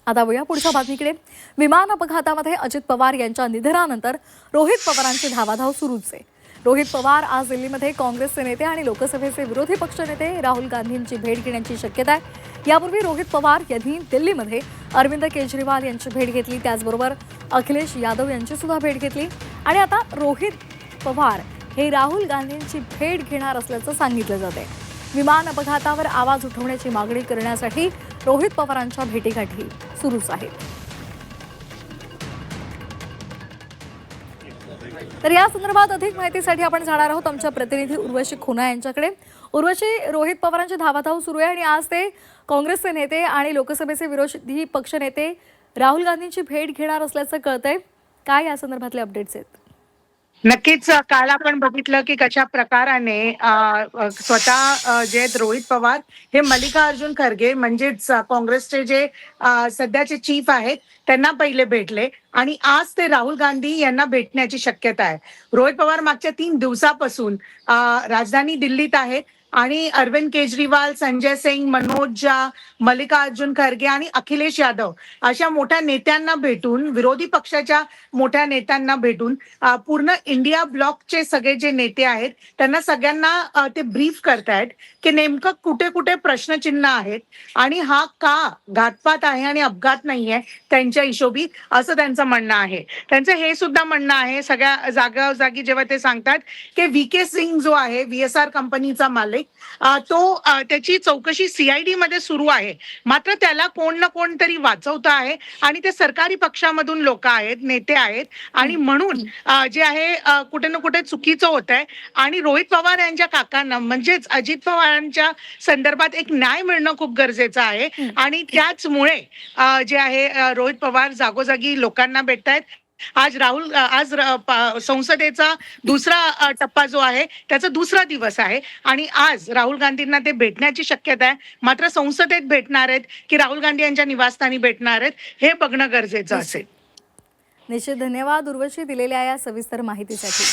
आता वळूया पुढच्या बातमीकडे. विमान अपघातामध्ये अजित पवार यांच्या निधनानंतर रोहित पवारांची धावाधाव सुरूच आहे. रोहित पवार आज दिल्लीमध्ये काँग्रेसचे नेते आणि लोकसभेचे विरोधी पक्षनेते राहुल गांधींची भेट घेण्याची शक्यता आहे. यापूर्वी रोहित पवार यांनी दिल्लीमध्ये अरविंद केजरीवाल यांची भेट घेतली, त्याचबरोबर अखिलेश यादव यांची सुद्धा भेट घेतली आणि आता रोहित पवार हे राहुल गांधींची भेट घेणार असल्याचं सांगितलं जात आहे. विमान अपघातावर आवाज उठवण्याची मागणी करण्यासाठी रोहित पवारांच्या भेटीगाठी सुरूच आहेत. तर या संदर्भात अधिक माहितीसाठी आपण जाणार आहोत आमच्या प्रतिनिधी उर्वशी खुना यांच्याकडे. उर्वशी, रोहित पवारांची धावाधाव सुरू आहे आणि आज ते काँग्रेसचे नेते आणि लोकसभेचे विरोधी पक्षनेते राहुल गांधींची भेट घेणार असल्याचं कळतंय. काय या संदर्भातले अपडेट्स आहेत? नक्कीच काल आपण बघितलं की कशा प्रकाराने स्वतः जे रोहित पवार हे मल्लिकार्जुन खरगे म्हणजेच काँग्रेसचे जे सध्याचे चीफ आहेत त्यांना पहिले भेटले आणि आज ते राहुल गांधी यांना भेटण्याची शक्यता आहे. रोहित पवार मागच्या 3 दिवसापासून राजधानी दिल्लीत आहेत आणि अरविंद केजरीवाल, संजय सिंग, मनोज झा, मल्लिकार्जुन खरगे आणि अखिलेश यादव अशा मोठ्या नेत्यांना भेटून, विरोधी पक्षाच्या मोठ्या नेत्यांना भेटून पूर्ण इंडिया ब्लॉकचे सगळे जे नेते आहेत त्यांना सगळ्यांना ते ब्रीफ करतायत की नेमकं कुठे कुठे प्रश्नचिन्ह आहेत आणि हा का घातपात आहे आणि अपघात नाहीये त्यांच्या हिशोबी, असं त्यांचं म्हणणं आहे. त्यांचं हे सुद्धा म्हणणं आहे सगळ्या जागोजागी जेव्हा ते सांगतात की व्ही.के. सिंग जो आहे VSR कंपनीचा मालिक, तो त्याची चौकशी CID मध्ये सुरू आहे, मात्र त्याला कोण ना कोण तरी वाचवतं आहे आणि ते सरकारी पक्षामधून लोक आहेत, नेते आहेत आणि म्हणून जे आहे कुठे ना कुठे चुकीचं होत आहे आणि रोहित पवार यांच्या काकांना म्हणजेच अजित पवारांच्या संदर्भात एक न्याय मिळणं खूप गरजेचं आहे आणि त्याचमुळे जे आहे रोहित पवार जागोजागी लोकांना भेटतायत. आज संसदेचा दुसरा टप्पा जो आहे त्याचा दुसरा दिवस आहे आणि आज राहुल गांधींना ते भेटण्याची शक्यता आहे. मात्र संसदेत भेटणार आहेत की राहुल गांधी यांच्या निवासस्थानी भेटणार आहेत हे बघणं गरजेचं असेल. निश्चित. धन्यवाद उर्वशी दिलेल्या या सविस्तर माहितीसाठी.